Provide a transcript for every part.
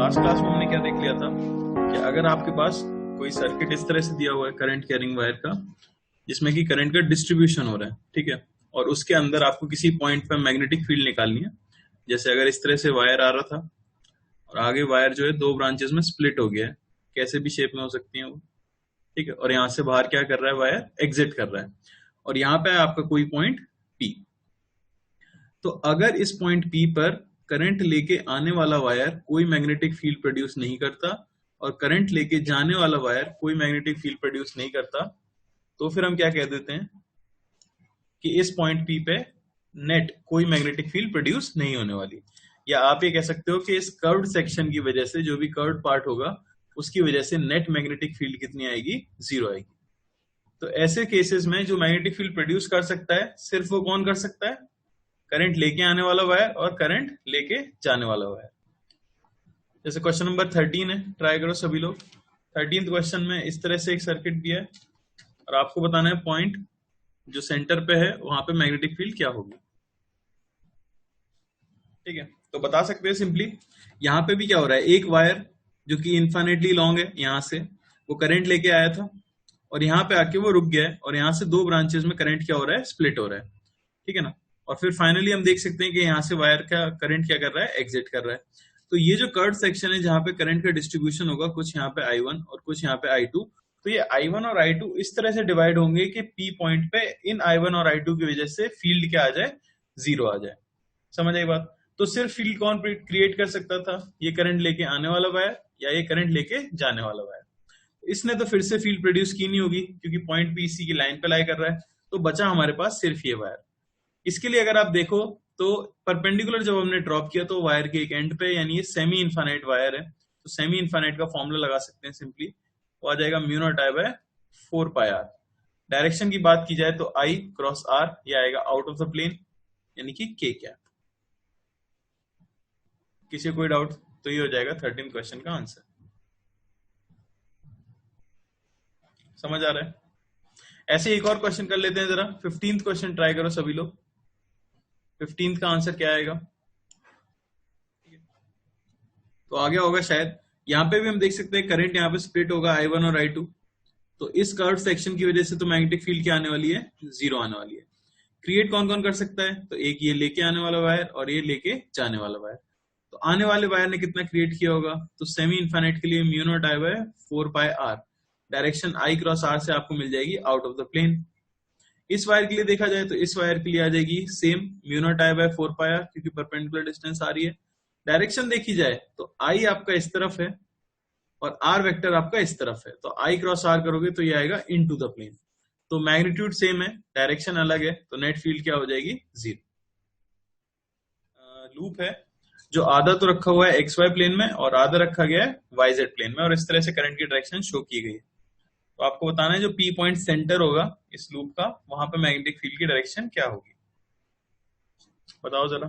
Last class में हमने क्या देख लिया था कि अगर आपके पास कोई सर्किट इस तरह से दिया हुआ है करंट कैरिंग वायर का, जिसमें कि करंट का डिस्ट्रीब्यूशन हो रहा है, ठीक है, और उसके अंदर आपको किसी पॉइंट पर मैग्नेटिक फील्ड निकालनी है। जैसे अगर इस तरह से वायर आ रहा था और आगे वायर जो है दो ब्रांचेस में स्प्लिट हो गया है, कैसे भी शेप में हो सकती है वो, ठीक है, और यहाँ से बाहर क्या कर रहा है, वायर एग्जिट कर रहा है, और यहाँ पे आपका कोई पॉइंट P। तो अगर इस पॉइंट P पर करंट लेके आने वाला वायर कोई मैग्नेटिक फील्ड प्रोड्यूस नहीं करता और करंट लेके जाने वाला वायर कोई मैग्नेटिक फील्ड प्रोड्यूस नहीं करता, तो फिर हम क्या कह देते हैं कि इस पॉइंट P पे नेट कोई मैग्नेटिक फील्ड प्रोड्यूस नहीं होने वाली। या आप ये कह सकते हो कि इस कर्व्ड सेक्शन की वजह से, जो भी कर्व्ड पार्ट होगा उसकी वजह से नेट मैग्नेटिक फील्ड कितनी आएगी, 0 आएगी। तो ऐसे केसेस में जो मैग्नेटिक फील्ड प्रोड्यूस कर सकता है सिर्फ वो कौन कर सकता है, करंट लेके आने वाला वायर और करंट लेके जाने वाला वायर। जैसे क्वेश्चन नंबर 13 है, ट्राई करो सभी लोग। 13th क्वेश्चन में इस तरह से एक सर्किट दिया है और आपको बताना है पॉइंट जो सेंटर पे है वहां पे मैग्नेटिक फील्ड क्या होगी, ठीक है। तो बता सकते हैं सिंपली, यहाँ पे भी क्या हो रहा है, एक वायर जो कि इन्फिनिटली लॉन्ग है, यहाँ से वो करंट लेके आया था और यहाँ पे आके वो रुक गया है और यहाँ से दो ब्रांचेस में करंट क्या हो रहा है, स्प्लिट हो रहा है, ठीक है ना। और फिर फाइनली हम देख सकते हैं कि यहाँ से वायर का करंट क्या कर रहा है, एग्जिट कर रहा है। तो ये जो कर्व सेक्शन है जहाँ पे करंट का डिस्ट्रीब्यूशन होगा, कुछ यहाँ पे I1 और कुछ यहाँ पे I2, तो ये I1 और I2 इस तरह से डिवाइड होंगे कि P पॉइंट पे इन I1 और I2 की वजह से फील्ड क्या आ जाए, 0 आ जाए। समझ आई बात। तो सिर्फ फील्ड कौन क्रिएट कर सकता था, ये करंट लेके आने वाला वायर या ये करंट लेके जाने वाला वायर। इसने तो फिर से फील्ड प्रोड्यूस की नहीं होगी क्योंकि पॉइंट P इसी की लाइन पे लाई कर रहा है, तो बचा हमारे पास सिर्फ ये वायर। इसके लिए अगर आप देखो तो परपेंडिकुलर जब हमने ड्रॉप किया तो वायर के एक एंड पे, यानी ये सेमी इनफाइनाइट वायर है, तो सेमी इनफाइनाइट का फॉर्मूला लगा सकते हैं सिंपली, वो आ जाएगा μ0I/4πr। डायरेक्शन की बात की जाए तो I क्रॉस R, ये आएगा आउट ऑफ द प्लेन, यानी कि K कैप। किसी कोई डाउट तो ये हो जाएगा 13th क्वेश्चन का आंसर। समझ आ रहा है। ऐसे एक और क्वेश्चन कर लेते हैं जरा। 15th क्वेश्चन ट्राई करो सभी लोग। 15th का आंसर क्या आएगा, तो आ गया होगा शायद। यहाँ पे भी हम देख सकते हैं करंट यहाँ पे स्प्लिट होगा I1 और I2, तो इस कर्व सेक्शन की वजह से तो मैग्नेटिक फील्ड क्या आने वाली है, 0 आने वाली है। क्रिएट कौन कौन कर सकता है, तो एक ये लेके आने वाला वायर और ये लेके जाने वाला वायर। तो आने वाले वायर ने कितना क्रिएट किया होगा, तो सेमी इनफाइनाइट के लिए μ0I/4πr, direction I cross R से आपको मिल जाएगी आउट ऑफ द प्लेन। इस वायर के लिए देखा जाए तो इस वायर के लिए आ जाएगी सेम μ0I/4πr, क्योंकि परपेंडिकुलर डिस्टेंस आ रही है। डायरेक्शन देखी जाए तो I आपका इस तरफ है और R वेक्टर आपका इस तरफ है, तो I क्रॉस R करोगे तो ये आएगा इनटू द प्लेन। तो मैग्नीट्यूड सेम है, डायरेक्शन अलग है, तो नेट फील्ड क्या हो जाएगी, 0। लूप है जो आधा तो रखा हुआ है XY प्लेन में और आधा रखा गया है YZ प्लेन में, और इस तरह से करंट की डायरेक्शन शो की गई है। तो आपको बताना है जो P पॉइंट सेंटर होगा इस लूप का, वहां पे मैग्नेटिक फील्ड की डायरेक्शन क्या होगी, बताओ जरा,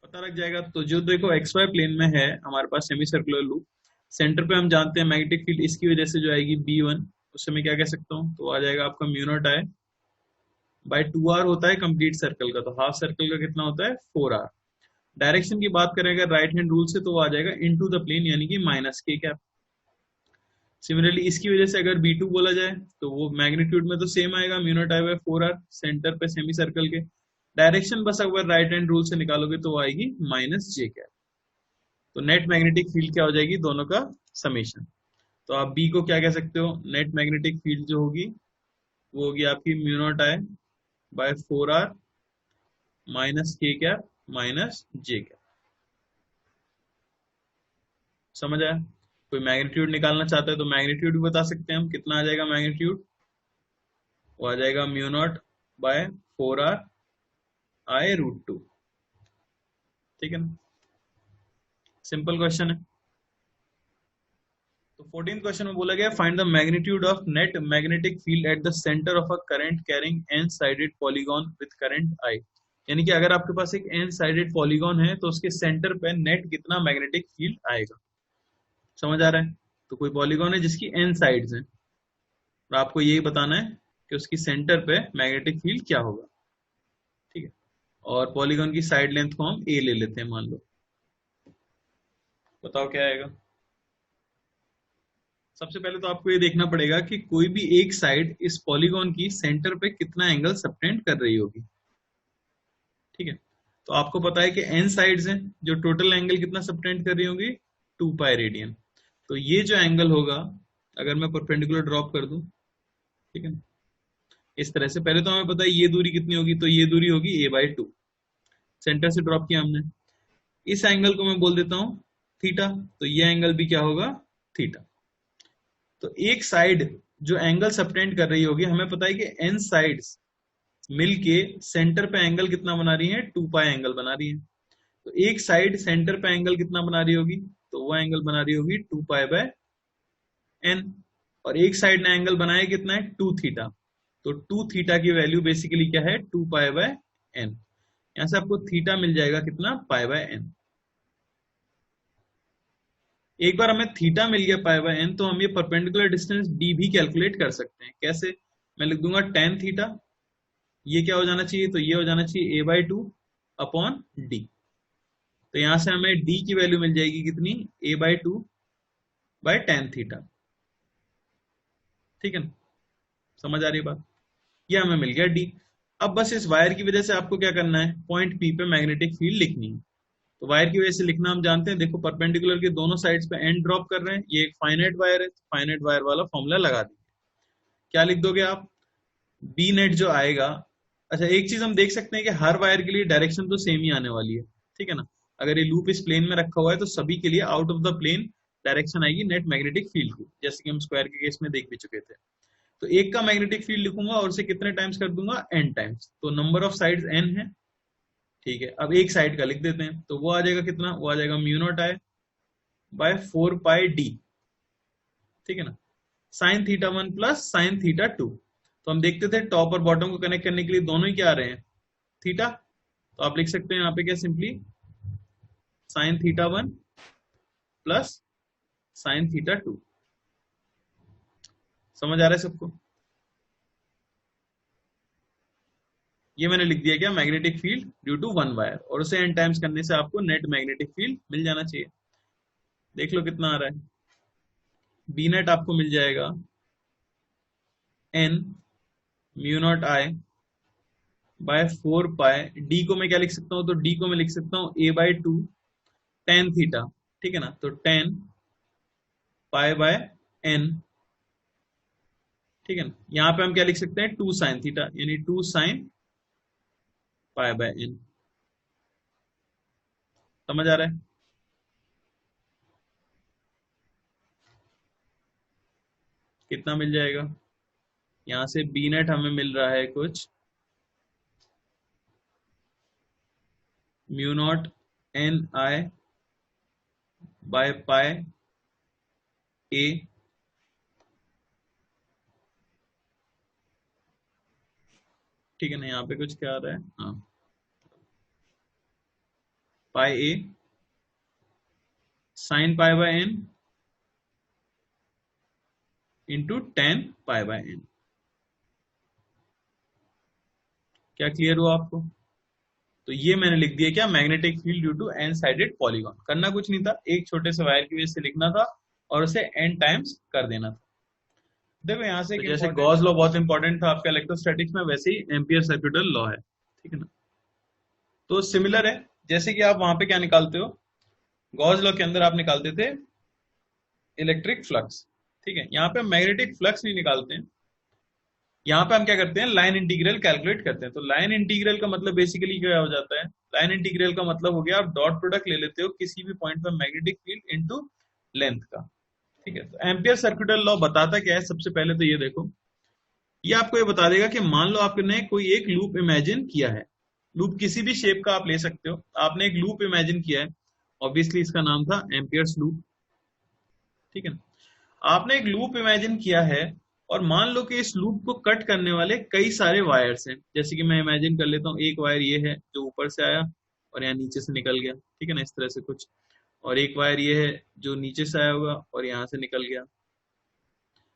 पता लग जाएगा। तो जो देखो XY प्लेन में है हमारे पास सेमी सर्कुलर लूप, सेंटर पे हम जानते हैं मैग्नेटिक फील्ड इसकी वजह से जो आएगी B1, उससे मैं क्या कह सकता हूँ, तो आ जाएगा आपका μ0I/2R होता है कंप्लीट सर्कल का, तो हाफ सर्कल का कितना होता है, 4R। डायरेक्शन की बात करें अगर राइट हैंड रूल से तो वो आ जाएगा इनटू द प्लेन, यानी कि -K कैप। सिमिलरली इसकी वजह से अगर B2 बोला जाए तो वो मैग्नीट्यूड में तो सेम आएगा μ0I/4R, सेंटर पे सेमी सर्कल के। डायरेक्शन बस अगर राइट हैंड रूल से निकालोगे तो वो आएगी -J कैप। तो नेट मैग्नेटिक फील्ड क्या हो जाएगी, दोनों का समेशन। तो आप B को क्या कह सकते हो, नेट मैग्नेटिक फील्ड जो होगी वो होगी आपकी μ0I/4R -K cap -J cap. समझ आया। कोई मैग्नीट्यूड निकालना चाहता है तो मैग्नीट्यूड भी बता सकते हैं हम, कितना आ जाएगा मैग्नीट्यूड, वो आ जाएगा μ0/4R I√2, ठीक है ना, सिंपल क्वेश्चन है। तो 14th क्वेश्चन में बोला गया find the magnitude of net magnetic field at the centre of a current carrying n sided polygon with current I। यानी कि अगर आपके पास एक n साइडेड पॉलीगॉन है तो उसके सेंटर पे नेट कितना मैग्नेटिक फील्ड आएगा। समझ आ रहा है। तो कोई पॉलीगॉन है जिसकी n साइड्स हैं और आपको यही बताना है कि उसकी सेंटर पे मैग्नेटिक फील्ड क्या होगा, ठीक है। और पॉलीगॉन की साइड लेंथ को हम a ले लेते हैं मान लो। बताओ क्या आएगा। सबसे पहले तो आपको ये देखना पड़ेगा कि कोई भी एक साइड इस पॉलीगॉन की सेंटर पे कितना एंगल सबटेंड कर रही होगी। ठीक है, तो आपको पता है कि n साइड्स हैं, जो टोटल एंगल कितना सबटेंड कर रही होंगी, 2 पाई रेडियन। तो ये जो एंगल होगा, अगर मैं परपेंडिकुलर ड्रॉप कर दूं, ठीक है, इस तरह से, पहले तो हमें पता है ये दूरी कितनी होगी, तो ये दूरी होगी a/2, सेंटर से ड्रॉप किया हमने। इस एंगल को मैं बोल देता हूं थीटा, तो ये एंगल भी क्या होगा, थीटा। तो एक साइड जो एंगल सबटेंड कर रही होगी, हमें पता है कि n साइड्स मिलके सेंटर पे एंगल कितना बना रही है, 2 पाई एंगल बना रही है। तो एक साइड सेंटर पे एंगल कितना बना रही होगी, तो वो एंगल बना रही होगी 2 पाई बाय n। और एक साइड ने एंगल बनाया कितना है, 2 थीटा। तो 2 थीटा की वैल्यू बेसिकली क्या है, 2 पाई बाय n। यहां से आपको थीटा मिल जाएगा कितना, पाई बाय n। एक बार हमें थीटा मिल गया पाई बाय n, तो हम ये परपेंडिकुलर डिस्टेंस d भी कैलकुलेट कर सकते हैं। कैसे, मैं लिख दूंगा tan थीटा, ये क्या हो जाना चाहिए, तो ये हो जाना चाहिए a/2 अपॉन d। तो यहां से हमें d की वैल्यू मिल जाएगी कितनी, a/2 बाय tan थीटा। ठीक है ना, समझ आ रही है बात। ये हमें मिल गया d। अब बस इस वायर की वजह से आपको क्या करना है, पॉइंट p पे मैग्नेटिक फील्ड लिखनी है। तो वायर की वजह से लिखना हम जानते हैं, देखो परपेंडिकुलर के दोनों साइड्स पे एंड ड्रॉप कर रहे हैं, ये एक फाइनाइट वायर है, फाइनाइट वायर वाला फॉर्मूला लगा दीजिए। क्या लिख दोगे आप, बी नेट जो आएगा। अच्छा, एक चीज हम देख सकते हैं कि हर वायर के लिए डायरेक्शन तो सेम ही आने वाली है, ठीक है ना। अगर ये लूप इस प्लेन में रखा हुआ है, तो सभी के लिए out of the plane direction आएगी नेट मैग्नेटिक फील्ड की, जैसे कि हम स्क्वायर के केस में देख भी चुके थे। तो एक का मैग्नेटिक फील्ड लिखूंगा और उसे कितने टाइम्स कर दूंगा, n टाइम्स। तो नंबर ऑफ साइड्स n है, ठीक है। अब एक साइड का लिख देते हैं, तो वो आ जाएगा कितना, वो आ जाएगा mu naught I bye 4 pi D, ठीक है ना, sine theta 1 plus sine theta 2। तो हम देखते थे टॉप और बॉटम को कनेक्ट करने के लिए दोनों ही क्या आ रहे हैं, थीटा। तो आप लिख सकते हैं यहाँ पे क्या, simply sine theta 1 plus sine theta 2। समझ आ रहा है सबको। ये मैंने लिख दिया क्या, magnetic field due to one wire, और उसे n टाइम्स करने से आपको नेट मैग्नेटिक फील्ड मिल जाना चाहिए। देख लो कितना आ रहा है, बी नेट आपको मिल जाएगा n mu naught I bye 4 pi, D को मैं क्या लिख सकता हूँ, तो डी को मैं लिख सकता हूँ a/2 tan थीटा, ठीक है ना। तो tan पाई बाय n, ठीक है ना। यहाँ पे हम क्या लिख सकते हैं, 2 साइन थीटा, यानी 2 साइन पाई बाय n। समझ आ रहा है। कितना मिल जाएगा, यहां से बी नेट हमें मिल रहा है कुछ mu naught n I by pi a, ठीक है ना। यहाँ पे कुछ क्या आ रहा है, हाँ, pi a sine pi by n into ten pi by n। क्या क्लियर हुआ आपको। तो ये मैंने लिख दिया क्या, magnetic field due to n sided polygon. करना कुछ नहीं था, एक छोटे से वायर की वजह से लिखना था और उसे एन टाइम्स कर देना था। देखो यहाँ से, तो जैसे गॉस लॉ बहुत इंपॉर्टेंट था आपका इलेक्ट्रोस्टैटिक्स में, वैसे ही एम्पियर सर्कुलर लॉ है, ठीक है ना। तो सिमिलर है, जैसे कि आप वहां पे क्या निकालते हो, गॉस लॉ के अंदर आप निकालते थे इलेक्ट्रिक फ्लक्स, ठीक है। यहाँ पे मैग्नेटिक फ्लक्स नहीं निकालते हैं, यहाँ पे हम क्या करते हैं, लाइन इंटीग्रल कैलकुलेट करते हैं। तो लाइन इंटीग्रल का मतलब बेसिकली क्या हो जाता है, लाइन इंटीग्रल का मतलब हो गया, आप डॉट प्रोडक्ट ले लेते हो किसी भी पॉइंट पर मैग्नेटिक फील्ड इनटू लेंथ का, ठीक है। तो एम्पियर सर्कुलर लॉ बताता क्या है, सबसे पहले तो ये देखो, ये आपको ये बता देगा कि मान लो आपने कोई एक लूप इमेजिन किया है, लूप किसी भी शेप का आप ले सकते हो, आपने एक लूप इमेजिन किया है, ऑब्वियसली इसका नाम था एम्पियर्स लूप, ठीक है। आपने एक लूप इमेजिन किया है, और मान लो कि इस लूप को कट करने वाले कई सारे वायर्स हैं। जैसे कि मैं इमेजिन कर लेता हूँ, एक वायर ये है जो ऊपर से आया और यहाँ नीचे से निकल गया, ठीक है ना, इस तरह से कुछ। और एक वायर ये है जो नीचे से आया होगा और यहाँ से निकल गया,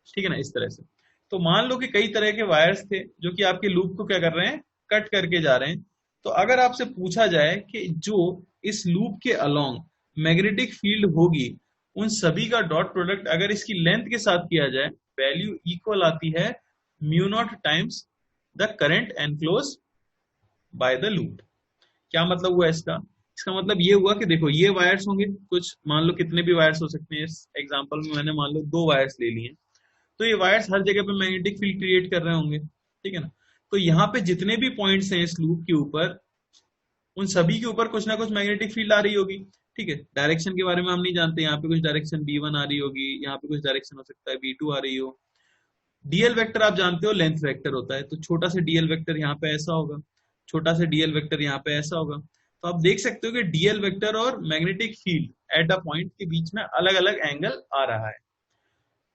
ठीक है ना, इस तरह से। तो मान लो कि कई तरह के वायर्स थे जो कि आपके लूप को क्या कर रहे हैं, कट करके जा रहे हैं। तो अगर आपसे पूछा जाए कि जो इस लूप के अलोंग मैग्नेटिक फील्ड होगी उन सभी का डॉट प्रोडक्ट अगर इसकी लेंथ के साथ किया जाए, वैल्यू इक्वल आती है mu not times the current enclose by the loop. क्या मतलब हुआ इसका? इसका मतलब ये हुआ कि देखो ये वायर्स होंगे कुछ, मान लो कितने भी वायर्स हो सकते हैं, इस एग्जांपल में मैंने मान लो 2 वायर्स ले लिए, तो ये वायर्स हर जगह पे मैग्नेटिक फील्ड क्रिएट कर रहे होंगे, ठीक है ना। तो यहाँ पे जितने भी पॉइंट्स हैं इस लूप के ऊपर, उन सभी के ऊपर कुछ ना कुछ मैग्नेटिक फील्ड आ रही होगी, ठीक है। डायरेक्शन के बारे में हम नहीं जानते, यहाँ पे कुछ डायरेक्शन B1 आ रही होगी, यहाँ पे कुछ डायरेक्शन हो सकता है B2 आ रही हो। डीएल वेक्टर आप जानते हो लेंथ वेक्टर होता है, तो छोटा सा डीएल वेक्टर यहाँ पे ऐसा होगा, छोटा सा डीएल वेक्टर यहाँ पे ऐसा होगा। तो आप देख सकते हो कि डीएल वेक्टर और magnetic field at a point के बीच में अलग अलग एंगल आ रहा है।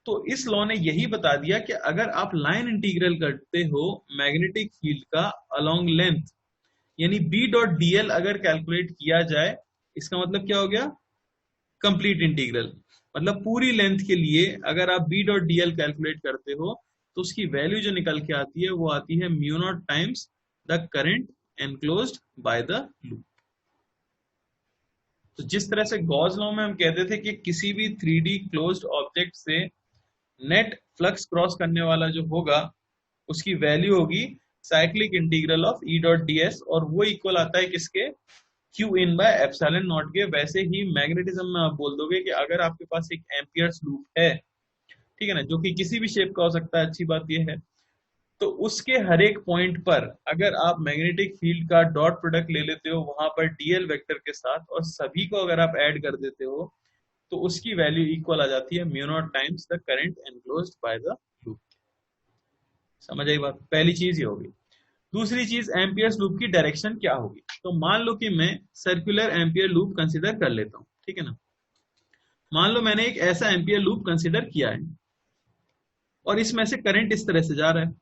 तो इस लॉ ने यही बता दिया कि अगर आप लाइन इंटीग्रल करते हो मैग्नेटिक फील्ड का अलोंग लेंथ, यानी बी डॉट डीएल अगर कैलकुलेट किया जाए, इसका मतलब क्या हो गया? Complete integral. मतलब पूरी लेंथ के लिए अगर आप बी डॉट डीएल कैलकुलेट करते हो तो उसकी वैल्यू जो निकल के आती है वो आती है mu not times the current enclosed by the loop. तो जिस तरह से गॉस लॉ में हम कहते थे कि किसी भी 3D क्लोज्ड ऑब्जेक्ट से नेट फ्लक्स क्रॉस करने वाला जो होगा उसकी वैल्यू होगी cyclic integral of E dot D S, और वो इक्वल आता है किसके? Q in by epsilon not के। वैसे ही मैग्नेटिज्म में आप बोल दोगे कि अगर आपके पास एक एम्पियर्स लूप है, ठीक है ना, जो कि किसी भी शेप का हो सकता है, अच्छी बात यह है, तो उसके हर एक पॉइंट पर अगर आप मैग्नेटिक फील्ड का डॉट प्रोडक्ट ले लेते हो वहां पर डीएल वेक्टर के साथ, और सभी को अगर आप ऐड कर देते हो तो उसकी वैल्यू इक्वल आ जाती है mu not times the current enclosed by the loop. समझ आई बात? पहली चीज ये होगी। दूसरी चीज, एम्पियर्स लूप की डायरेक्शन क्या होगी। तो मान लो कि मैं सर्कुलर एम्पियर लूप कंसीडर कर लेता हूं, ठीक है ना। मान लो मैंने एक ऐसा एम्पियर लूप कंसीडर किया है और इसमें से करंट इस तरह से जा रहा है,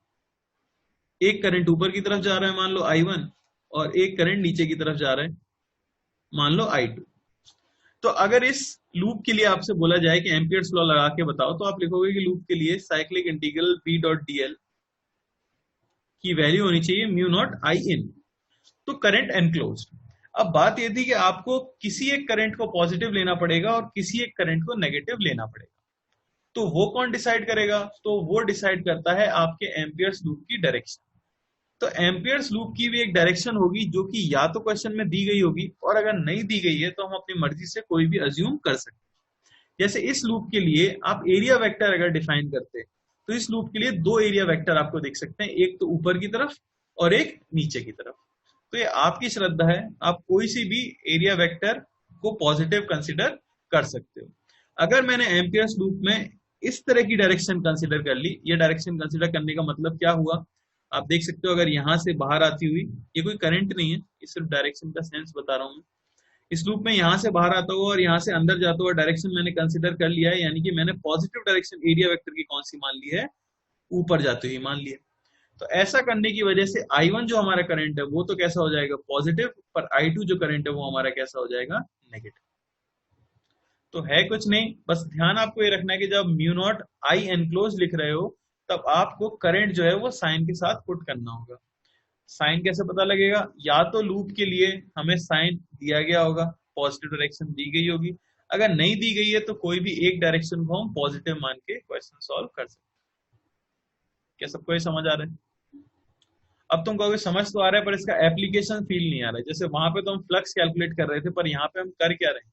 एक करंट ऊपर की तरफ जा रहा है मान लो I1, और एक करंट नीचे की तरफ जा रहा है मान लो I2। तो अगर इस लूप के लिए आपसे बोला जाए कि एम्पियर्स लॉ लगा के बताओ, तो आप लिखोगे कि लूप के लिए cyclic integral B dot DL की वैल्यू होनी चाहिए म्यू नॉट आई इन, तो करंट एनक्लोज्ड। अब बात यह थी कि आपको किसी एक करंट को पॉजिटिव लेना पड़ेगा और किसी एक करंट को नेगेटिव लेना पड़ेगा। तो वो कौन डिसाइड करेगा? तो वो डिसाइड करता है आपके एम्पियर्स लूप की डायरेक्शन। तो एम्पियर्स लूप की भी एक डायरेक्शन होगी जो कि या तो क्वेश्चन में दी गई होगी, और अगर नहीं दी गई है तो हम अपनी मर्जी से कोई भी अज्यूम कर सकते हैं। जैसे इस लूप के लिए आप एरिया वेक्टर अगर डिफाइन करते हैं तो इस लूप के लिए 2 एरिया वेक्टर आपको दिख सकते हैं, एक तो ऊपर की तरफ और एक नीचे की तरफ। तो ये आपकी श्रद्धा है, आप कोई सी भी एरिया वेक्टर को पॉजिटिव कंसिडर कर सकते हो। अगर मैंने एम्पियर्स लूप में इस तरह की डायरेक्शन कंसिडर कर ली, ये डायरेक्शन कंसिडर करने का मतलब क्या हुआ आप देख सकते हो। अगर यहां से बाहर आती हुई, ये कोई करंट नहीं है, ये सिर्फ डायरेक्शन का सेंस बता रहा हूं मैं। इस लूप में यहां से बाहर आता हुआ और यहां से अंदर जाता हुआ डायरेक्शन मैंने कंसिडर कर लिया है, यानी कि मैंने पॉजिटिव डायरेक्शन एरिया वेक्टर की कौन सी मान ली है? ऊपर जाती हुई मान ली है। तो ऐसा करने की वजह से I1 जो हमारा करंट है वो तो कैसा हो जाएगा? पॉजिटिव, पर I2 जो करंट है वो हमारा कैसा हो जाएगा? नेगेटिव। तो है कुछ नहीं, बस ध्यान आपको ये रखना है कि जब म्यू नॉट आई एनक्लोज लिख रहे हो तब आपको करंट जो है वो साइन के साथ पुट करना होगा। साइन कैसे पता लगेगा? या तो लूप के लिए हमें साइन दिया गया होगा, पॉजिटिव डायरेक्शन दी गई होगी, अगर नहीं दी गई है तो कोई भी एक डायरेक्शन को हम पॉजिटिव मान के क्वेश्चन सॉल्व कर सकते हैं। क्या सबको ये समझ आ रहा है? अब तुम कहोगे समझ तो आ रहा है पर इसका एप्लीकेशन फील नहीं आ रहा है। जैसे वहां पे तो हम फ्लक्स कैलकुलेट कर रहे थे, पर यहाँ पे हम कर क्या रहे हैं?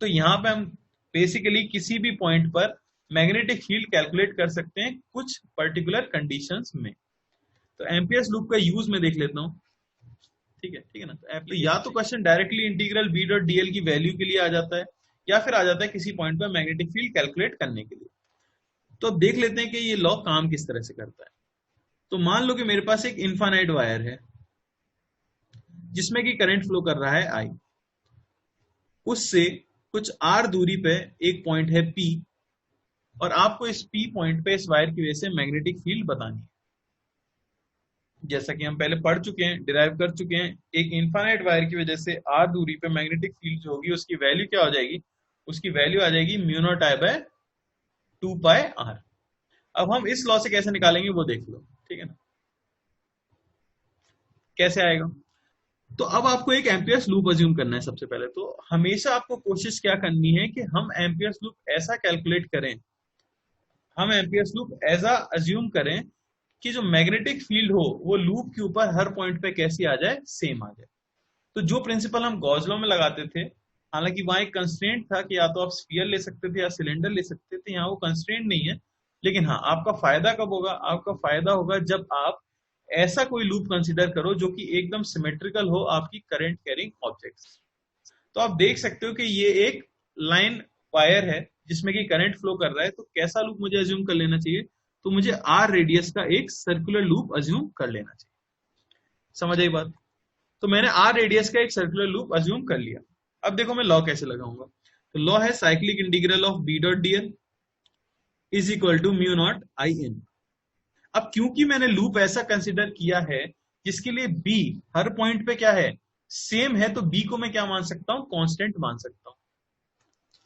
तो यहाँ पे हम बेसिकली किसी भी पॉइंट पर मैग्नेटिक फील्ड कैलकुलेट कर सकते हैं कुछ पर्टिकुलर कंडीशंस में। तो एम्पियर्स लूप का यूज मैं देख लेता हूँ, ठीक है ना। तो या तो question directly integral B dot DL की वैल्यू के लिए आ जाता है, या फिर आ जाता है किसी पॉइंट पर मैग्नेटिक फील्ड कैलकुलेट करने के लिए। तो अब देख लेते हैं कि ये लॉ काम किस तरह से करता है। तो मान लो कि मेरे पास एक इनफाइनाइट वायर है जिसमें कि करंट फ्लो कर रहा है I, उससे कुछ r दूरी पे एक पॉइंट है P, और आपको इस P पॉइंट पे इस वायर की वजह से मैग्नेटिक फील्ड बतानी है। जैसा कि हम पहले पढ़ चुके हैं, डिराइव कर चुके हैं, एक इनफाइनाइट वायर की वजह से r दूरी पे मैग्नेटिक फील्ड जो होगी उसकी वैल्यू क्या हो जाएगी? उसकी वैल्यू आ जाएगी mu naught I by 2 pi r। अब हम इस लॉ से कैसे निकालेंगे वो देख लो, ठीक है ना। कैसे आएगा? तो अब आपको एक एम्पियर्स लूप अज्यूम करना है। सबसे पहले तो हमेशा आपको कोशिश क्या करनी है कि हम एम्पियर्स लूप ऐसा कैलकुलेट करें, हम एम्पियर्स लूप ऐसा अज्यूम करें कि जो मैग्नेटिक फील्ड हो वो लूप के ऊपर हर पॉइंट पे कैसी आ जाए, सेम आ जाए। तो जो प्रिंसिपल हम गॉस लॉ में लगाते थे, हालांकि वहां एक कंस्ट्रेंट था कि या तो आप स्फीयर ले सकते थे या सिलेंडर ले सकते थे, यहाँ वो कंस्ट्रेंट नहीं है। लेकिन हाँ, आपका फायदा कब होगा, आपका फायदा होगा जब आप ऐसा कोई लूप कंसीडर करो जो कि एकदम सिमेट्रिकल हो आपकी करंट कैरिंग ऑब्जेक्ट्स। तो आप देख सकते हो कि ये एक लाइन वायर है जिसमें कि करंट फ्लो कर रहा है, तो कैसा लूप मुझे अज्यूम कर लेना चाहिए, तो मुझे आर रेडियस का एक सर्कुलर लूप अज्यूम कर लेना चाहिए। समझ आई बात? तो मैंने आर रेडियस का एक सर्कुलर लूप अज्यूम कर लिया। अब देखो मैं लॉ कैसे लगाऊंगा। तो लॉ है cyclic integral of B dot dl is equal to mu naught I n. अब क्योंकि मैंने लूप ऐसा कंसिडर किया है जिसके लिए बी हर पॉइंट पे क्या है, सेम है, तो बी को मैं क्या मान सकता हूं, कांस्टेंट मान सकता हूं।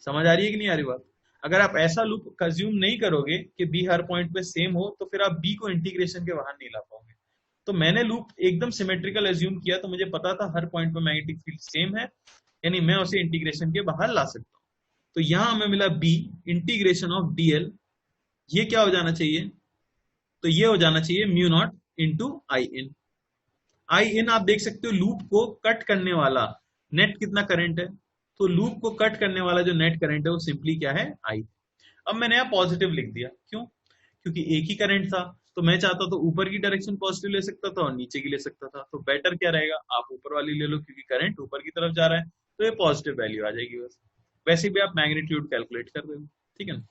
समझ आ रही है कि नहीं आ रही बात? अगर आप ऐसा लूप कंज्यूम नहीं करोगे कि बी हर पॉइंट पे सेम हो, तो फिर आप बी को इंटीग्रेशन के बाहर नहीं ला पाओगे। तो मैंने लूप एकदम सिमेट्रिकल एज्यूम किया, तो मुझे पता था हर पॉइंट पे मैग्नेटिक फील्ड सेम है, यानी मैं उसे इंटीग्रेशन के बाहर ला सकता हूं। तो यहां हमें मिला बी इंटीग्रेशन ऑफ डीएल, ये क्या हो जाना चाहिए, तो ये हो जाना चाहिए म्यू नॉट इंटू आई इन। आई इन आप देख सकते हो लूप को कट करने वाला नेट कितना करंट है, तो लूप को कट करने वाला जो नेट करंट है वो सिंपली क्या है, आई। अब मैंने यहाँ पॉजिटिव लिख दिया, क्यों, क्योंकि एक ही करंट था, तो मैं चाहता तो ऊपर की डायरेक्शन पॉजिटिव ले सकता था और नीचे की ले सकता था। तो बेटर क्या रहेगा, आप ऊपर वाली ले लो क्योंकि करंट ऊपर की तरफ जा रहा है, तो ये पॉजिटिव वैल्यू आ जाएगी बस। वैसे भी आप मैग्नीट्यूड कैलकुलेट कर रहे हो, ठीक है ना।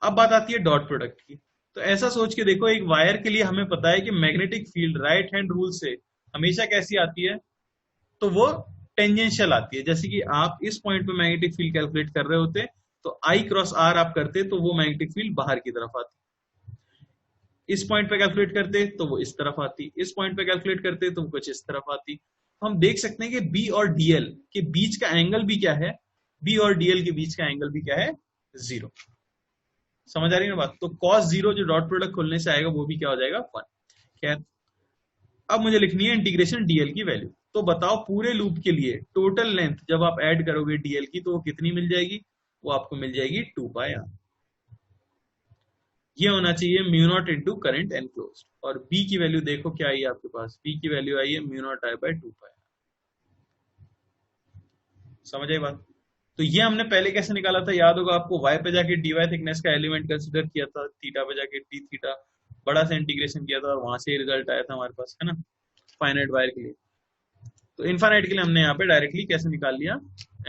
अब बात आती है डॉट प्रोडक्ट की। तो ऐसा सोच के देखो, एक वायर के लिए हमें पता है कि magnetic field right hand rule से हमेशा कैसी आती है, तो वो टेंजेंशियल आती है। जैसे कि आप इस पॉइंट पे मैग्नेटिक फील्ड कैलकुलेट कर रहे होते, तो आई क्रॉस आर आप करते तो वो मैग्नेटिक फील्ड बाहर की तरफ आती। इस पॉइंट पे कैलकुलेट करते तो वो इस तरफ आती, इस पॉइंट पे कैलकुलेट करते तो वो कुछ इस तरफ आती। तो हम देख सकते हैं कि बी और डीएल के बीच का एंगल भी क्या है, बी और डीएल के बीच का एंगल भी क्या है, 0। समझ आ रही है ना बात? तो cos 0 जो डॉट प्रोडक्ट खोलने से आएगा वो भी क्या हो जाएगा, 1। खैर, अब मुझे लिखनी है इंटीग्रेशन डीएल की वैल्यू। तो बताओ पूरे लूप के लिए टोटल लेंथ जब आप ऐड करोगे डीएल की तो वो कितनी मिल जाएगी, वो आपको मिल जाएगी 2 पाई आर। ये होना चाहिए mu naught into current enclosed. और बी की वैल्यू देखो क्या आई है आपके पास, बी की वैल्यू आई है म्यू नॉट आई बाय 2 पाई। समझ आई बात? तो ये हमने पहले कैसे निकाला था, याद होगा आपको, वाई पे जाके डी वाई थिकनेस का एलिमेंट कंसिडर किया था, थीटा पे जाके डी थीटा बड़ा सा इंटीग्रेशन किया था, वहां से रिजल्ट आया था हमारे पास, है ना, फाइनाइट वायर के लिए। तो इनफाइनाइट के लिए हमने यहाँ पे डायरेक्टली कैसे निकाल लिया,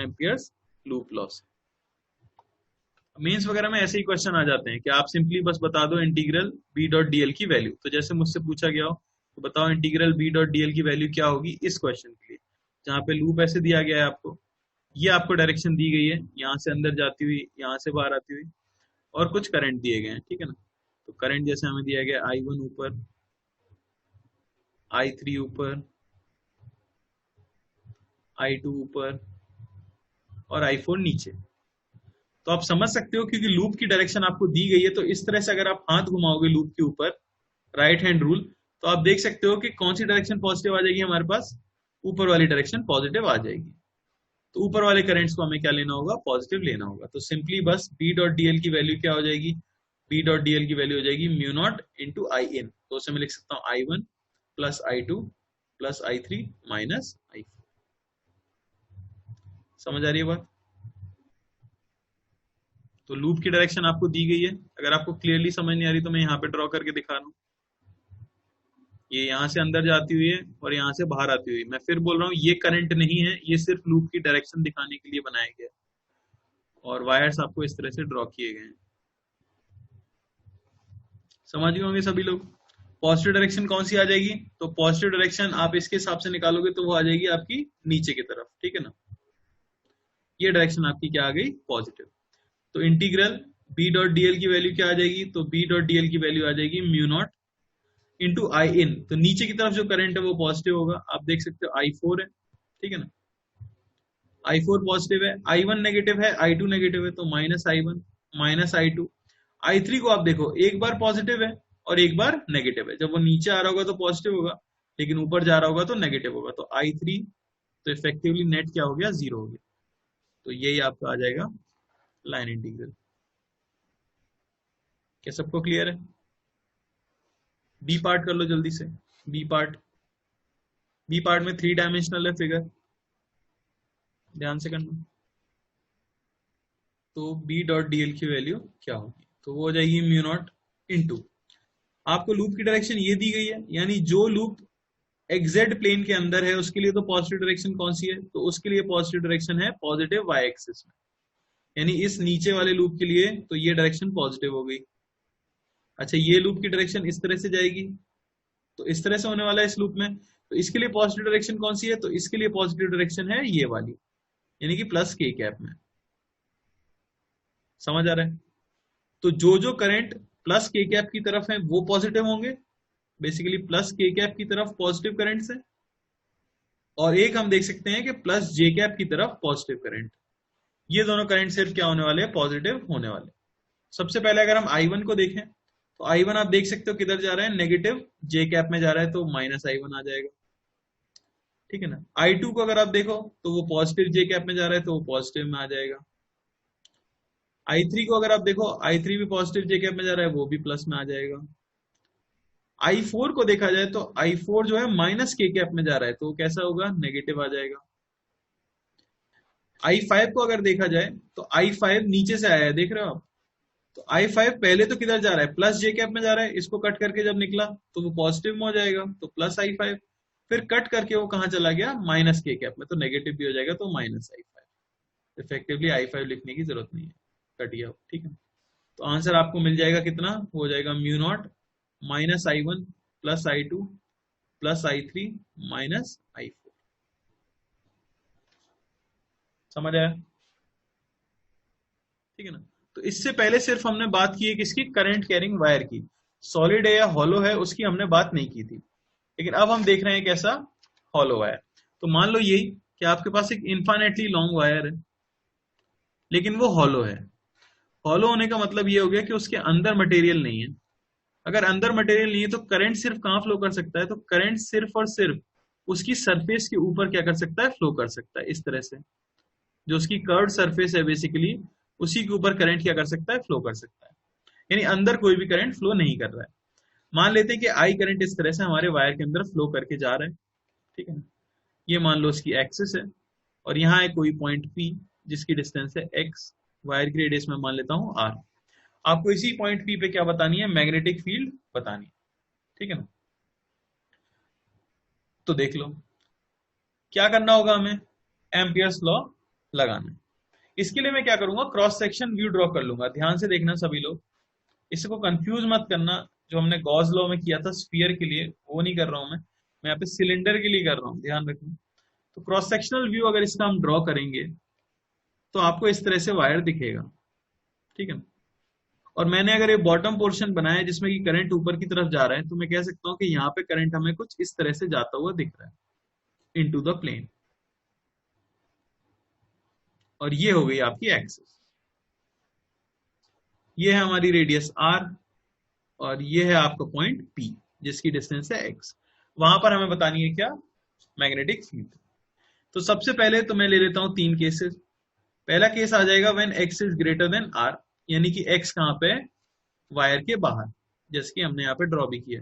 एम्पियर्स लूप लॉ से। मेंस वगैरह में ऐसे ही क्वेश्चन आ जाते हैं कि आप सिंपली बस बता दो इंटीग्रल बी डॉट डीएल की वैल्यू। तो जैसे मुझसे पूछा गया हो तो बताओ इंटीग्रल बी डॉट डीएल की वैल्यू क्या होगी इस क्वेश्चन के लिए, जहाँ पे लूप ऐसे दिया गया है आपको, ये आपको डायरेक्शन दी गई है, यहाँ से अंदर जाती हुई, यहाँ से बाहर आती हुई, और कुछ करंट दिए गए हैं, ठीक है ना। तो करंट जैसे हमें दिया गया I1 ऊपर, I3 ऊपर, I2 ऊपर और I4 नीचे। तो आप समझ सकते हो क्योंकि लूप की डायरेक्शन आपको दी गई है, तो इस तरह से अगर आप हाथ घुमाओगे लूप के ऊपर, राइट हैंड रूल, तो आप देख सकते हो कि कौन सी डायरेक्शन पॉजिटिव आ जाएगी हमारे पास, ऊपर वाली डायरेक्शन पॉजिटिव आ जाएगी। तो ऊपर वाले करंट्स को हमें क्या लेना होगा, पॉजिटिव लेना होगा। तो सिंपली बस बी डॉट डीएल की वैल्यू क्या हो जाएगी, बी डॉट डीएल की वैल्यू हो जाएगी म्यू नॉट इंटू आई इन। तो उसे मैं लिख सकता हूँ I1 plus I2 plus I3 minus I4। समझ आ रही है बात? तो लूप की डायरेक्शन आपको दी गई है, अगर आपको क्लियरली समझ नहीं आ रही तो मैं यहाँ पे ड्रॉ करके दिखा रहा हूँ। ये यहाँ से अंदर जाती हुई है और यहाँ से बाहर आती हुई। मैं फिर बोल रहा हूँ ये करंट नहीं है, ये सिर्फ लूप की डायरेक्शन दिखाने के लिए बनाया गया है, और वायर्स आपको इस तरह से ड्रॉ किए गए हैं। समझ गए होंगे सभी लोग? पॉजिटिव डायरेक्शन कौन सी आ जाएगी, तो पॉजिटिव डायरेक्शन आप इसके हिसाब से निकालोगे तो वो आ जाएगी आपकी नीचे की तरफ, ठीक है ना। ये डायरेक्शन आपकी क्या आ गई, पॉजिटिव। तो इंटीग्रल बी डॉट डीएल की वैल्यू क्या आ जाएगी, तो बी डॉट डीएल की वैल्यू आ जाएगी म्यू नॉट इंटू आई इन। तो नीचे की तरफ जो करंट है वो पॉजिटिव होगा, आप देख सकते हो I4 है, ठीक है ना, I4 पॉजिटिव है, I1 नेगेटिव है, I2 नेगेटिव है, तो minus I1 minus I2। I3 को आप देखो एक बार पॉजिटिव है और एक बार नेगेटिव है, जब वो नीचे आ रहा होगा तो पॉजिटिव होगा, लेकिन ऊपर जा रहा होगा तो नेगेटिव होगा। तो I3 तो इफेक्टिवली नेट क्या हो गया, 0 हो गया। तो यही आपका आ जाएगा लाइन इंटीग्रल। क्या सबको क्लियर है? बी पार्ट कर लो जल्दी से। बी पार्ट, बी पार्ट में 3 डायमेंशनल है फिगर, ध्यान से करना। तो बी डॉट डीएल की वैल्यू क्या होगी, तो वो हो जाएगी म्यू नॉट इनटू, आपको लूप की डायरेक्शन ये दी गई है, यानी जो लूप एक्जेड प्लेन के अंदर है उसके लिए तो पॉजिटिव डायरेक्शन कौन सी है, तो उसके लिए पॉजिटिव डायरेक्शन है पॉजिटिव वाई एक्सिस में, यानी इस नीचे वाले लूप के लिए तो ये डायरेक्शन पॉजिटिव हो गई। अच्छा, ये लूप की डायरेक्शन इस तरह से जाएगी, तो इस तरह से होने वाला है इस लूप में, तो इसके लिए पॉजिटिव डायरेक्शन कौन सी है, तो इसके लिए पॉजिटिव डायरेक्शन है ये वाली, यानी कि प्लस के कैप में। समझ आ रहा है? तो जो जो करंट प्लस के कैप की तरफ है वो पॉजिटिव होंगे, बेसिकली प्लस के कैप की तरफ पॉजिटिव करंट है, और एक हम देख सकते हैं कि प्लस जे कैप की तरफ पॉजिटिव करंट। ये दोनों करंट सिर्फ क्या होने वाले हैं, पॉजिटिव होने वाले। सबसे पहले अगर हम I1 को देखें, तो I1 आप देख सकते हो किधर जा रहा है, नेगेटिव जे कैप में जा रहा है, तो माइनस I1 आ जाएगा, ठीक है ना। I2 को अगर आप देखो तो वो पॉजिटिव जे कैप में जा रहा है, तो वो पॉजिटिव में आ जाएगा। I3 को अगर आप देखो, I3 भी पॉजिटिव जे कैप में जा रहा है, वो भी प्लस में आ जाएगा। I4 को देखा जाए तो I4 जो है माइनस के कैप में जा रहा है, तो वो कैसा होगा, नेगेटिव आ जाएगा। I5 को अगर देखा जाए तो I5 नीचे से आया है, देख रहे हो आप, तो I5 पहले तो किधर जा रहा है, प्लस जे कैप में जा रहा है, इसको कट करके जब निकला तो वो पॉजिटिव में हो जाएगा, तो प्लस I5, फिर कट करके वो कहां चला गया, माइनस के कैप में, तो नेगेटिव भी हो जाएगा, तो माइनस I5। इफेक्टिवली I5 लिखने की जरूरत नहीं है, कट गया, ठीक है। तो आंसर आपको मिल जाएगा कितना, हो जाएगा mu naught minus I1 plus I2 plus I3 minus I4। समझ आया? ठीक है ना। तो इससे पहले सिर्फ हमने बात की है किसकी, करंट कैरिंग वायर की। सॉलिड है या हॉलो है उसकी हमने बात नहीं की थी, लेकिन अब हम देख रहे हैं कैसा, हॉलो वायर। तो मान लो यही कि आपके पास एक इनफाइनेटली लॉन्ग वायर है, लेकिन वो हॉलो है। हॉलो होने का मतलब ये हो गया कि उसके अंदर मटेरियल नहीं है। अगर अंदर मटेरियल नहीं है तो करंट सिर्फ कहां फ्लो कर सकता है, तो करंट सिर्फ और सिर्फ उसकी सरफेस के ऊपर क्या कर सकता है, फ्लो कर सकता है, इस तरह से। जो उसकी कर्व्ड सरफेस है बेसिकली, उसी के ऊपर करंट क्या कर सकता है, फ्लो कर सकता है, यानी अंदर कोई भी करंट फ्लो नहीं कर रहा है। मान लेते हैं कि आई करंट इस तरह से हमारे वायर के अंदर फ्लो करके जा रहा है, ठीक है ना। ये मान लो इसकी एक्सिस है, और यहाँ है कोई पॉइंट P जिसकी डिस्टेंस है x, वायर की रेडियस में मान लेता हूँ r। आपको इसी पॉइंट P पे क्या बतानी है, मैग्नेटिक फील्ड बतानी है, ठीक है ना। तो देख लो क्या करना होगा हमें, एम्पियर्स लॉ लगाना है। इसके लिए मैं क्या करूंगा, क्रॉस सेक्शन व्यू ड्रॉ कर लूंगा। ध्यान से देखना सभी लोग, इसको कंफ्यूज मत करना, जो हमने गॉस लॉ में किया था स्फीयर के लिए वो नहीं कर रहा हूं मैं यहाँ पे सिलेंडर के लिए कर रहा हूँ, ध्यान रखना। तो क्रॉस सेक्शनल व्यू अगर इसका हम ड्रॉ करेंगे तो आपको इस तरह से वायर दिखेगा, ठीक है। और मैंने अगर ये बॉटम पोर्शन बनाया है जिसमें कि करंट ऊपर की तरफ जा रहा है, तो मैं कह सकता हूँ कि यहाँ पे करंट हमें कुछ इस तरह से जाता हुआ दिख रहा है इनटू द प्लेन, और ये हो गई आपकी एक्सिस। ये है हमारी रेडियस r, और ये है आपका पॉइंट P जिसकी डिस्टेंस है x। वहां पर हमें बतानी है क्या, मैग्नेटिक फील्ड। तो सबसे पहले तो मैं ले लेता हूं 3 केसेस। पहला केस आ जाएगा when x is greater than r, यानी कि x कहां पे, वायर के बाहर, जैसे कि हमने यहाँ पे ड्रॉ भी किया।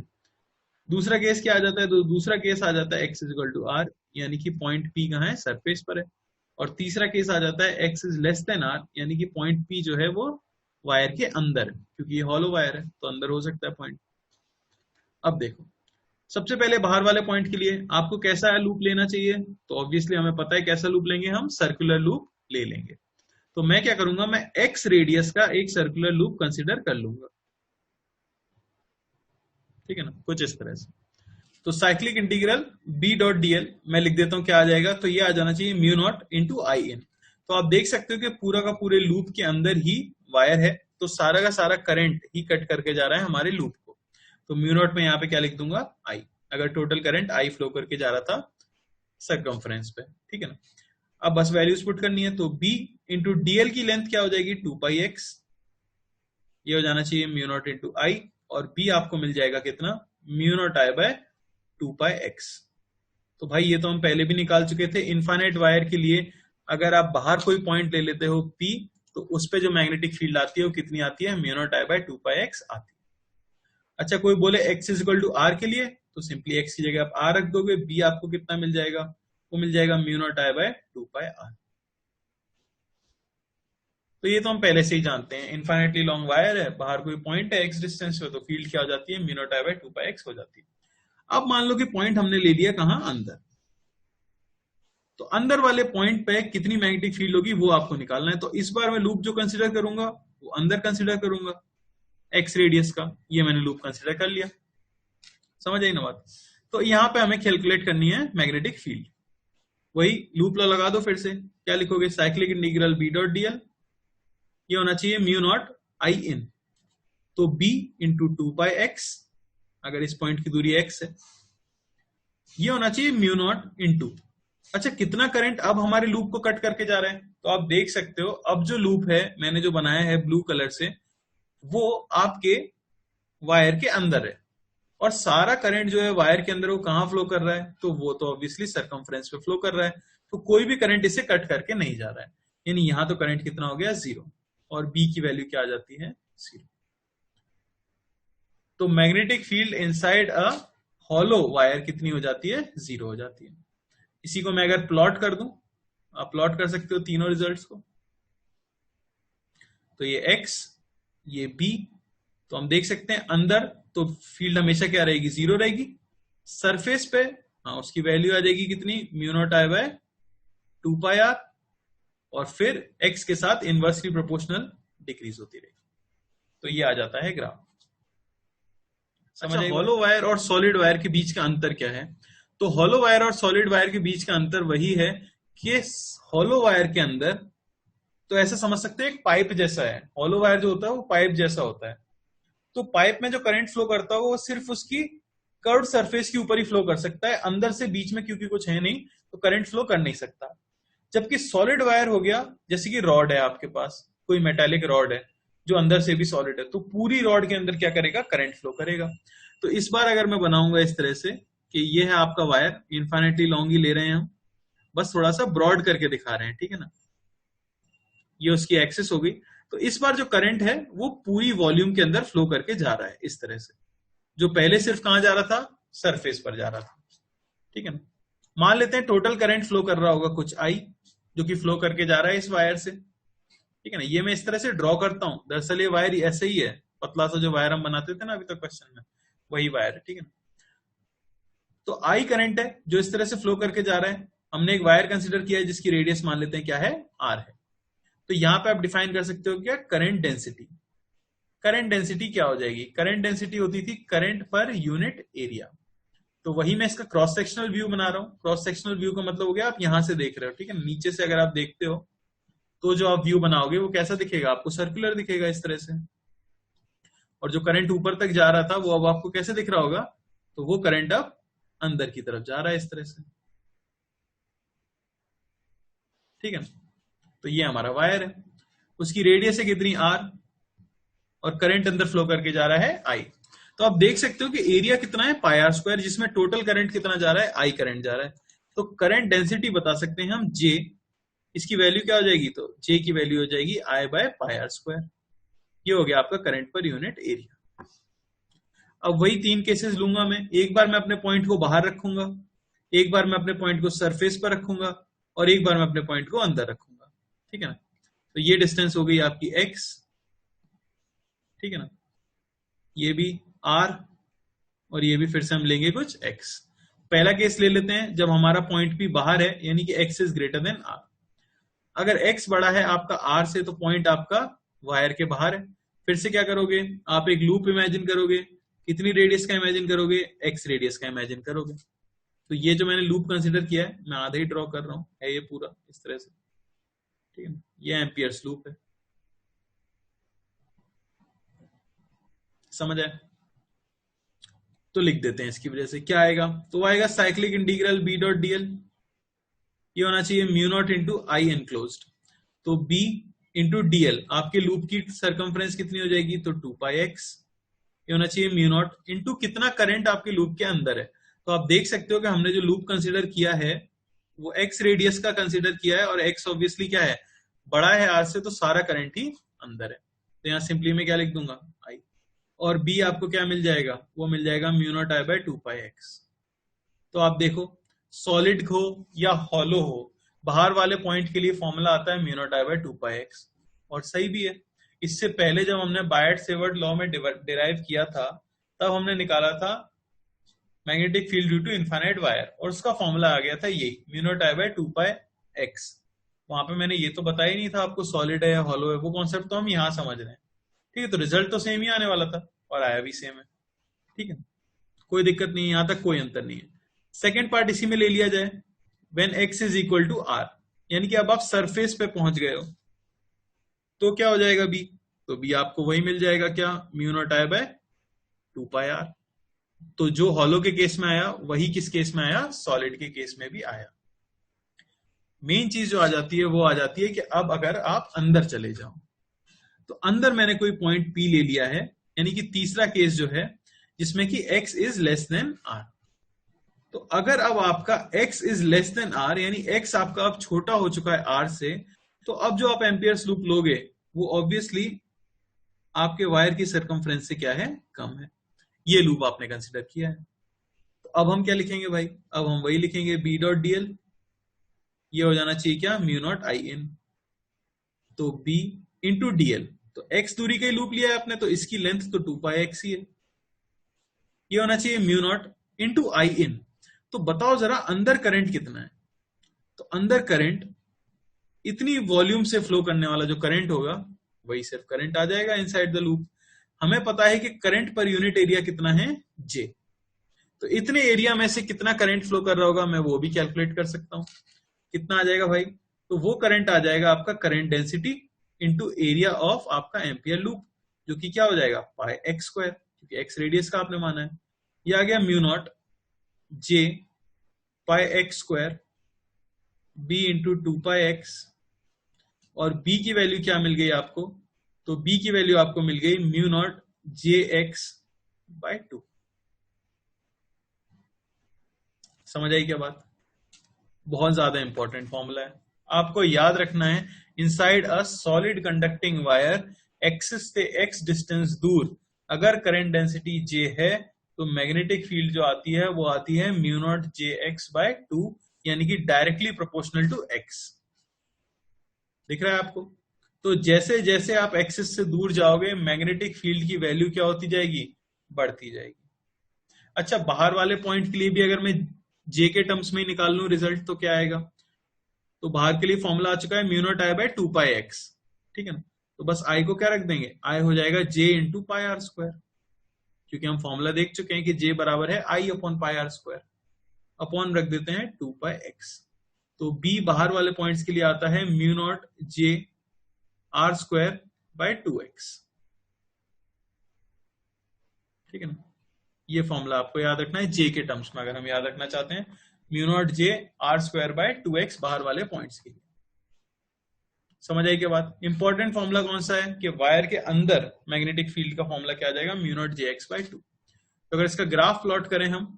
दूसरा केस क्या आ जाता है, तो दूसरा केस आ जाता है x is equal to r, यानी कि पॉइंट P कहां है, सरफेस पर है। और तीसरा केस आ जाता है x is less than r, यानी कि पॉइंट P जो है वो वायर के अंदर है, क्योंकि ये हॉलो वायर है तो अंदर हो सकता है पॉइंट। अब देखो, सबसे पहले बाहर वाले पॉइंट के लिए आपको कैसा लूप लेना चाहिए, तो ऑब्वियसली हमें पता है कैसा लूप लेंगे, हम सर्कुलर लूप ले लेंगे। तो मैं क्या करूंगा, मैं x रेडियस का एक सर्कुलर लूप कंसिडर कर लूंगा, ठीक है ना, कुछ इस तरह से। तो cyclic integral b dot dl मैं लिख देता हूं, क्या आ जाएगा, तो ये आ जाना चाहिए म्यू नॉट इंटू आई इन। तो आप देख सकते हो कि पूरा का पूरे लूप के अंदर ही वायर है, तो सारा का सारा करंट ही कट करके जा रहा है हमारे लूप को। तो म्यू नॉट में यहाँ पे क्या लिख दूंगा, आई, अगर टोटल करंट आई फ्लो करके जा रहा था सर्कमफ्रेंस पे, ठीक है ना। अब बस वैल्यूज पुट करनी है, तो b इंटू डीएल की लेंथ क्या हो जाएगी, 2πx, ये हो जाना चाहिए म्यू नॉट इंटू आई, और b आपको मिल जाएगा कितना, mu naught I bye 2πx। तो भाई ये तो हम पहले भी निकाल चुके थे। इनफाइनाइट वायर के लिए अगर आप बाहर कोई पॉइंट ले लेते हो P, तो उस पे जो मैग्नेटिक फील्ड आती है वो कितनी आती है, mu naught I bye 2πx आती है। अच्छा, कोई बोले x इक्वल टू r के लिए, तो सिंपली x की जगह आप r रख दोगे, B आपको कितना मिल जाएगा, वो मिल जाएगा mu naught I bye 2πr। तो ये तो हम पहले से ही जानते हैं, इनफाइनेटली लॉन्ग वायर है, बाहर कोई पॉइंट है x डिस्टेंस पे, तो फील्ड क्या हो जाती है, mu naught I bye 2πx हो जाती है। अब मान लो कि पॉइंट हमने ले लिया कहां, अंदर, तो अंदर वाले पॉइंट पे कितनी मैग्नेटिक फील्ड होगी वो आपको निकालना है। तो इस बार मैं लूप जो कंसीडर करूंगा वो अंदर कंसीडर करूंगा, x रेडियस का, ये मैंने लूप कंसीडर कर लिया। समझ आई ना बात। तो यहां पे हमें कैलकुलेट करनी है मैग्नेटिक फील्ड, वही लूप लगा दो फिर से, क्या लिखोगे, cyclic integral B dot dl, ये होना चाहिए म्यू नॉट आई इन, तो B इंटू 2πx, अगर इस पॉइंट की दूरी x है, ये होना चाहिए म्यू नॉट इंटू, अच्छा कितना करंट अब हमारे लूप को कट करके जा रहा है, तो आप देख सकते हो अब जो लूप है मैंने जो बनाया है ब्लू कलर से, वो आपके वायर के अंदर है, और सारा करंट जो है वायर के अंदर वो कहां फ्लो कर रहा है, तो वो तो ऑब्वियसली सरकमफ्रेंस पे फ्लो कर रहा है, तो कोई भी करंट इसे कट करके नहीं जा रहा है, यानी यहां तो करंट कितना हो गया, 0, और B की वैल्यू क्या आ जाती है, 0। तो magnetic field inside a hollow wire कितनी हो जाती है, 0 हो जाती है। इसी को मैं अगर प्लॉट कर दूं, आप प्लॉट कर सकते हो तीनों रिजल्ट्स को, तो ये x, ये B, तो हम देख सकते हैं अंदर तो फील्ड हमेशा क्या रहेगी, 0 रहेगी, सरफेस पे हाँ उसकी वैल्यू आ जाएगी कितनी, mu naught I bye 2πr, और फिर x के साथ इनवर्सली प्रोपोर्शनल डिक्रीज होती रहेगी। तो ये आ जाता है ग्राफ। अच्छा, हॉलो वायर और सॉलिड वायर के बीच का अंतर क्या है, तो हॉलो वायर और सॉलिड वायर के बीच का अंतर वही है कि हॉलो वायर के अंदर तो ऐसा समझ सकते हैं एक पाइप जैसा है, हॉलो वायर जो होता है वो पाइप जैसा होता है, तो पाइप में जो करंट फ्लो करता है वो सिर्फ उसकी कर्व्ड सरफेस के ऊपर ही फ्लो कर सकता है, अंदर से बीच में क्योंकि कुछ है नहीं तो करंट फ्लो कर नहीं सकता। जबकि सॉलिड वायर हो गया, जैसे कि रॉड है आपके पास, कोई मेटालिक रॉड है जो अंदर से भी सॉलिड है, तो पूरी रॉड के अंदर क्या करेगा, करंट फ्लो करेगा। तो इस बार अगर मैं बनाऊंगा इस तरह से कि ये है आपका वायर, इनफाइनेटली लॉन्ग ही ले रहे हैं हम, बस थोड़ा सा ब्रॉड करके दिखा रहे हैं, ठीक है ना, ये उसकी एक्सेस हो गई। तो इस बार जो करंट है वो पूरी वॉल्यूम के अंदर फ्लो करके जा रहा है इस तरह से, जो पहले सिर्फ कहां जा रहा था, सरफेस पर जा रहा था, ठीक है ना। मान लेते हैं टोटल करंट फ्लो कर रहा होगा कुछ I, जो कि फ्लो करके जा रहा है इस वायर से, ठीक है ना। ये मैं इस तरह से ड्रॉ करता हूं, दरअसल ये वायर ऐसे ही है, पतला सा जो वायर हम बनाते थे ना अभी तक क्वेश्चन में, वही वायर है, ठीक है ना। तो I करंट है जो इस तरह से फ्लो करके जा रहा है, हमने एक वायर कंसिडर किया है जिसकी रेडियस मान लेते हैं क्या है, R है। तो यहां पे आप डिफाइन कर सकते हो क्या, करंट डेंसिटी। करंट डेंसिटी क्या हो जाएगी, करंट डेंसिटी होती थी करंट पर यूनिट एरिया, तो वही मैं इसका क्रॉस सेक्शनल व्यू बना रहा हूं। क्रॉस सेक्शनल व्यू का मतलब हो गया आप यहां से देख रहे हो, ठीक है, नीचे से अगर आप देखते हो तो जो आप व्यू बनाओगे वो कैसा दिखेगा, आपको सर्कुलर दिखेगा इस तरह से, और जो करंट ऊपर तक जा रहा था वो अब आपको कैसे दिख रहा होगा, तो वो करंट अब अंदर की तरफ जा रहा है इस तरह से, ठीक है। तो ये हमारा वायर है, उसकी रेडियस है कितनी, R, और करंट अंदर फ्लो करके जा रहा है I। तो आप देख सकते हो कि एरिया कितना है, πr², जिसमें टोटल करंट कितना जा रहा है, I करंट जा रहा है। तो करंट डेंसिटी बता सकते हैं हम J, इसकी वैल्यू क्या हो जाएगी, तो J की वैल्यू हो जाएगी I बाय πr²। ये हो गया आपका करंट पर यूनिट एरिया। अब वही 3 केसेस लूंगा मैं, एक बार मैं अपने पॉइंट को बाहर रखूंगा, एक बार मैं अपने पॉइंट को सरफेस पर रखूंगा, और एक बार मैं अपने पॉइंट को अंदर रखूंगा, ठीक है ना। तो ये डिस्टेंस हो गई आपकी x, ठीक है ना, ये भी R, और ये भी फिर से हम लेंगे कुछ x। पहला केस ले लेते हैं जब हमारा पॉइंट भी बाहर है, यानी कि x is greater than R। अगर x बड़ा है आपका R से तो पॉइंट आपका वायर के बाहर है, फिर से क्या करोगे, आप एक लूप इमेजिन करोगे, कितनी रेडियस का इमेजिन करोगे, x रेडियस का इमेजिन करोगे। तो ये जो मैंने लूप कंसिडर किया है मैं आधा ही ड्रॉ कर रहा हूं, है ये पूरा इस तरह से, ठीक है, ये एम्पियर्स लूप है, समझ आए। तो लिख देते हैं, इसकी वजह से क्या आएगा, तो आएगा cyclic integral B dot dl, ये होना चाहिए mu naught into I enclosed, तो B इंटू dl, आपके लूप की सरकमफ्रेंस कितनी हो जाएगी, तो 2πx, ये होना चाहिए म्यू नॉट इंटू कितना करंट आपके लूप के अंदर है। तो आप देख सकते हो कि हमने जो लूप कंसिडर किया है वो एक्स रेडियस का कंसिडर किया है, और एक्स ऑब्वियसली क्या है, बड़ा है आर से, तो सारा करंट ही अंदर है। तो यहाँ सिंपली में क्या लिख दूंगा, आई। और बी आपको क्या मिल जाएगा, वो मिल जाएगा mu naught I by 2 pi x. तो आप देखो, सॉलिड हो या हॉलो हो, बाहर वाले पॉइंट के लिए फॉर्मूला आता है mu naught I by 2 pi x, और सही भी है। इससे पहले जब हमने बायट सेवर्ट लॉ में डिराइव किया था, तब हमने निकाला था magnetic field due to infinite wire, और उसका फॉर्मूला आ गया था यही mu naught I by 2 pi x. वहां पे मैंने ये तो बताया ही नहीं था आपको सॉलिड है या हॉलो है, वो कॉन्सेप्ट तो हम यहाँ समझ रहे हैं, ठीक है। तो रिजल्ट तो सेम ही आने वाला था, और आया भी सेम है, ठीक है, कोई दिक्कत नहीं है, यहां तक कोई अंतर नहीं है। सेकेंड पार्ट इसी में ले लिया जाए, when x is equal to r, यानी कि अब आप सरफेस पे पहुंच गए हो, तो क्या हो जाएगा बी, तो बी आपको वही मिल जाएगा क्या, mu naught I by 2 pi r. तो जो हॉलो के केस में आया वही किस केस में आया, सॉलिड के केस में भी आया। मेन चीज जो आ जाती है वो आ जाती है कि अब अगर आप अंदर चले जाओ, तो अंदर मैंने कोई पॉइंट पी ले लिया है, यानी कि तीसरा केस जो है जिसमें कि x is less than r। तो अगर अब आपका x is less than r, यानी x आपका अब छोटा हो चुका है r से, तो अब जो आप एम्पियर्स लूप लोगे वो ऑब्वियसली आपके वायर की सरकमफ्रेंस से क्या है, कम है। ये लूप आपने कंसिडर किया है। तो अब हम क्या लिखेंगे भाई, अब हम वही लिखेंगे b डॉट dl, ये हो जाना चाहिए क्या, म्यू नॉट आई इन। तो b इंटू dl, तो x दूरी का ही लूप लिया है आपने, तो इसकी लेंथ तो 2 पाई x ही है। ये होना चाहिए म्यू नॉट इंटू आई इन। तो बताओ जरा अंदर करंट कितना है, तो अंदर करंट इतनी वॉल्यूम से फ्लो करने वाला जो करंट होगा वही सिर्फ करंट आ जाएगा इनसाइड द लूप। हमें पता है कि करंट पर यूनिट एरिया कितना है, J। तो इतने एरिया में से कितना करंट फ्लो कर रहा होगा मैं वो भी कैलकुलेट कर सकता हूं। कितना आ जाएगा भाई, तो वो करंट आ जाएगा आपका current density into area of आपका एम्पियर लूप, जो कि क्या हो जाएगा, पाई एक्स स्क्वायर, क्योंकि एक्स रेडियस का आपने माना है। ये आ गया म्यू नॉट J पाई x square b into 2 pi x, और b की वैल्यू क्या मिल गई आपको, तो b की वैल्यू आपको मिल गई म्यू नॉट jx बाय 2। समझ आई क्या बात, बहुत ज्यादा इंपॉर्टेंट फॉर्मूला है, आपको याद रखना है। Inside a solid conducting wire, axis से x डिस्टेंस दूर अगर करंट डेंसिटी J है, तो मैग्नेटिक फील्ड जो आती है वो आती है म्यू नॉट jx बाय 2, यानी कि डायरेक्टली प्रोपोर्शनल टू x। दिख रहा है आपको, तो जैसे जैसे आप एक्सिस से दूर जाओगे मैग्नेटिक फील्ड की वैल्यू क्या होती जाएगी, बढ़ती जाएगी। अच्छा, बाहर वाले पॉइंट के लिए भी अगर मैं J के टर्म्स में ही निकाल लूं रिजल्ट, तो क्या आएगा, तो बाहर के लिए फॉर्मूला आ चुका है mu naught I by 2 pi x, ठीक है ना। तो बस I को क्या रख देंगे, I हो जाएगा J into pi r square, क्योंकि हम फॉर्मूला देख चुके हैं कि J बराबर है I upon pi r square, upon रख देते हैं 2 पाई एक्स। तो B बाहर वाले पॉइंट्स के लिए आता है mu naught J r square by 2x, ठीक है ना। ये फॉर्मूला आपको याद रखना है J के टर्म्स में, अगर हम याद रखना चाहते हैं mu naught J r square by 2x बाहर वाले पॉइंट्स के लिए। समझ आई क्या बात, इंपॉर्टेंट फॉर्मूला कौन सा है कि वायर के अंदर मैग्नेटिक फील्ड का फॉर्मूला क्या आ जाएगा, म्यू नॉट jx बाय 2। तो अगर इसका ग्राफ प्लॉट करें हम,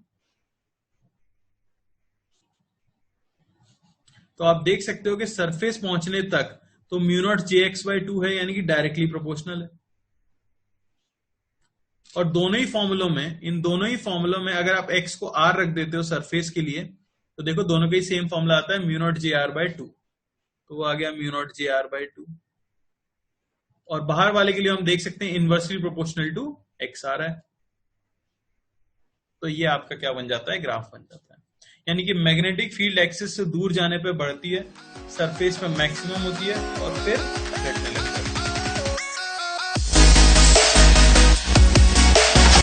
तो आप देख सकते हो कि सरफेस पहुंचने तक तो म्यू नॉट jx बाय 2 है, यानी कि डायरेक्टली प्रोपोर्शनल है। और दोनों ही फॉर्मूलों में, इन दोनों ही फॉर्मूलों में अगर आप x को r रख देते हो सरफेस के लिए, तो देखो दोनों का ही सेम फॉर्मूला आता है म्यू नॉट jr बाय 2, तो वो आ गया म्यू नॉट jr बाय 2। और बाहर वाले के लिए हम देख सकते हैं इनवर्सली प्रोपोर्शनल टू x आ रहा है, तो ये आपका क्या बन जाता है, ग्राफ बन जाता है। यानी कि मैग्नेटिक फील्ड एक्सिस से दूर जाने पे बढ़ती है, सरफेस पे मैक्सिमम होती है और फिर घटने लगती है।